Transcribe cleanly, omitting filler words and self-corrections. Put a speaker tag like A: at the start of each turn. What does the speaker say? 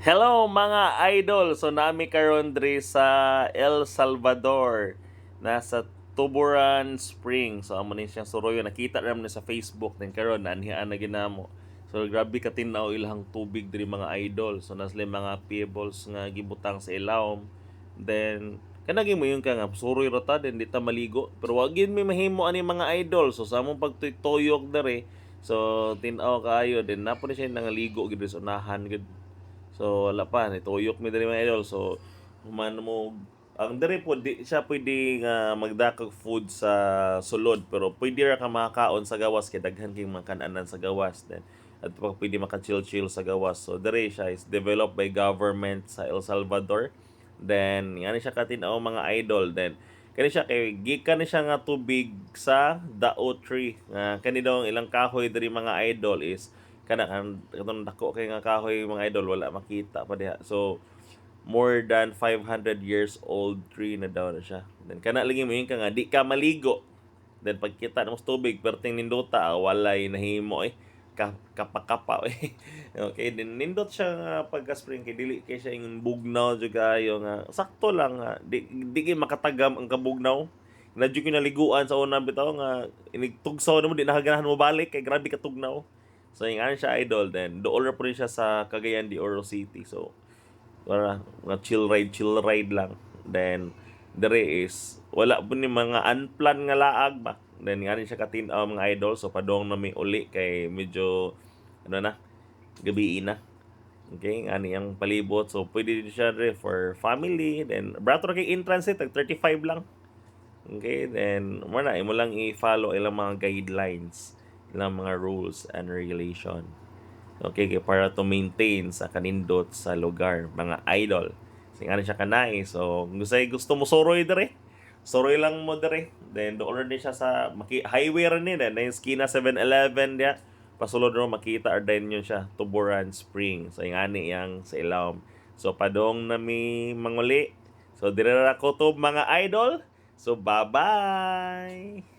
A: Hello mga idol! So nami karon diri sa El Salvador. Nasa Tuburan Spring. So amo ni siyang suroyo. Nakita ra ni sa Facebook din karon anhian na ginamo. So grabe ka tinaw ilang tubig diri mga idol. So nasli mga pebbles nga gibutang sa ilawom. Then kanagi mo yung ka nga suroy ra ta din di ta maligo. Pero wag yun may mahimo ani mga idol. So sa among pagtuyok diri. So tinaw kaayo din napo ni siya nangaligo gid sa unahan gid. So wala pa nituyok mi diri mga idol. So human mo ang diri po di siya pwede nga magdakag food sa sulod pero pwede ra ka makakaon sa gawas kay daghan kay makananan sa gawas then at pa pwede maka-chill-chill sa gawas. So diri siya is developed by government sa El Salvador. Then ngani siya katin-aw mga idol then kani siya kay gikan ni siya nga tubig sa dao tree nga kani daw ang ilang kahoy diri mga idol is kana kanang dako kay nga kahoy mga idol wala makita pa diha. So more than 500 years old tree na daw na siya. Then kana lagi mo yun ka nga di ka maligo. Then pagkita na mo sa tubig perting nindota walay nahimo kapakapa okay din nindot siya nga pagka-spring kay dili kay siya yung bugnaw jud kayo nga sakto lang nga di kay makatagam ang kabugnaw. Nadyo kinaliguan sa una bitaw nga inigtugsaw na mo di nakaganahan mo balik kay grabe ka tugnaw. So yung ano siya idol then dool ra po rin siya sa Cagayan de Oro City. So para mga chill ride lang. Then dire is wala po ni mga unplanned nga laag ba. Then nga siya katin-aw mga idol. So padong na may uli kay medyo ano na gabi na. Okay, ani ang palibot. So pwede din siya dire for family. Then brato kay entrance tag 35 lang. Okay, then mo na imo lang i-follow ilang mga guidelines, ilang mga rules and regulation. Okay, kay para to maintain sa kanindot sa lugar, mga idol. Sing ano siya kanai. So, kung gusto mo soroy dire, soroy lang mo dire. Then doon rin siya sa highway rin ni na yung skina 7-Eleven dia. Pasulod ro makita or din yun siya, Tuburan Spring. So, yung ani yang sa ilawom. So, padong nami manguli. So, dire ra ko to mga idol. So, bye-bye!